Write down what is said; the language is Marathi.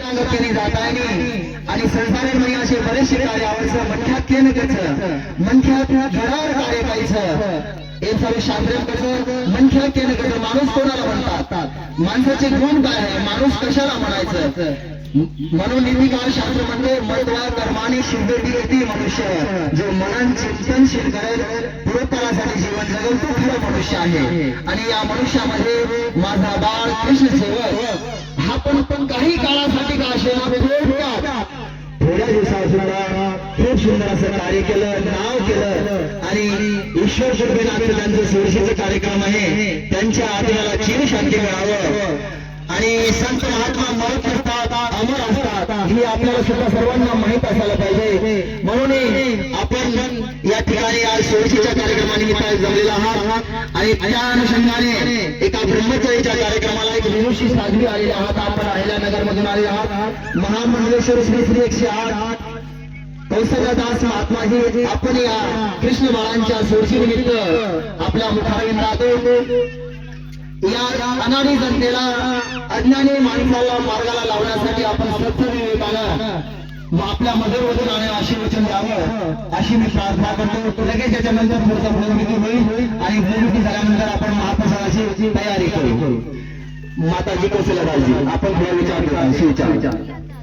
सांग केली जातायनी आणि संसारामध्ये असे बरेचसे कार्य आवडचं मंख्यात केलं त्याचं मंख्यात घडावर कार्य कायचं हे सर्व शास्त्र कसं मंख्यात केलं कसं माणूस कोणाला म्हणतात माणसाचे गुण काय आहे माणूस कशाला म्हणायचं म्हणून नीतिकाळ शास्त्र म्हणते मत्वा कर्माने शुद्धती येते मनुष्य जो मनान चिंतनशील करेल पुरोत्तरासाठी जीवन जगेल तो खरा मनुष्य आहे आणि या मनुष्यामध्ये माझा बाळ कृष्ण सेवक हा पण काही काळासाठी का असेना थोड्या दिवसासुद्धा खूप सुंदर असं कार्य केलं नाव केलं आणि ईश्वर कृपेने त्यांचं सुरक्षेचा कार्यक्रम आहे त्यांच्या आत्म्याला चिर शांती मिळावं आणि संत महात्मा मरत असतात अमर असतात ही आपल्याला सुद्धा सर्वांना माहित असायला पाहिजे म्हणून आपण या ठिकाणी आज सोयीच्या कार्यक्रमानिमित्त जमलेला आहात आणि त्या अनुषंगाने एका ब्रह्मचर्याच्या कार्यक्रमाला एक विनुषी साजरी आलेले आहात आपण अहिल्यानगर मधून आलेले आहात महामंडलेश्वर श्री श्री 108 कौसल्यादास महात्माजी आपण या कृष्ण बाळांच्या सोयी निमित्त आपल्या मुखाने राहतो या अनाडी जनतेला अज्ञानी माणसाला मार्गाला लावण्यासाठी आपण सत्सविवेकानं आपल्या मधुरवचन आणि अशी वचन द्यावं अशी मी प्रार्थना करतो लगेच त्याच्यानंतर पुढचा प्रवृत्ती होईल आणि प्रवृत्ती झाल्यानंतर आपण महाप्रसादाची तयारी करू माताजी कौशल्यादासजी आपण थोडा विचार करा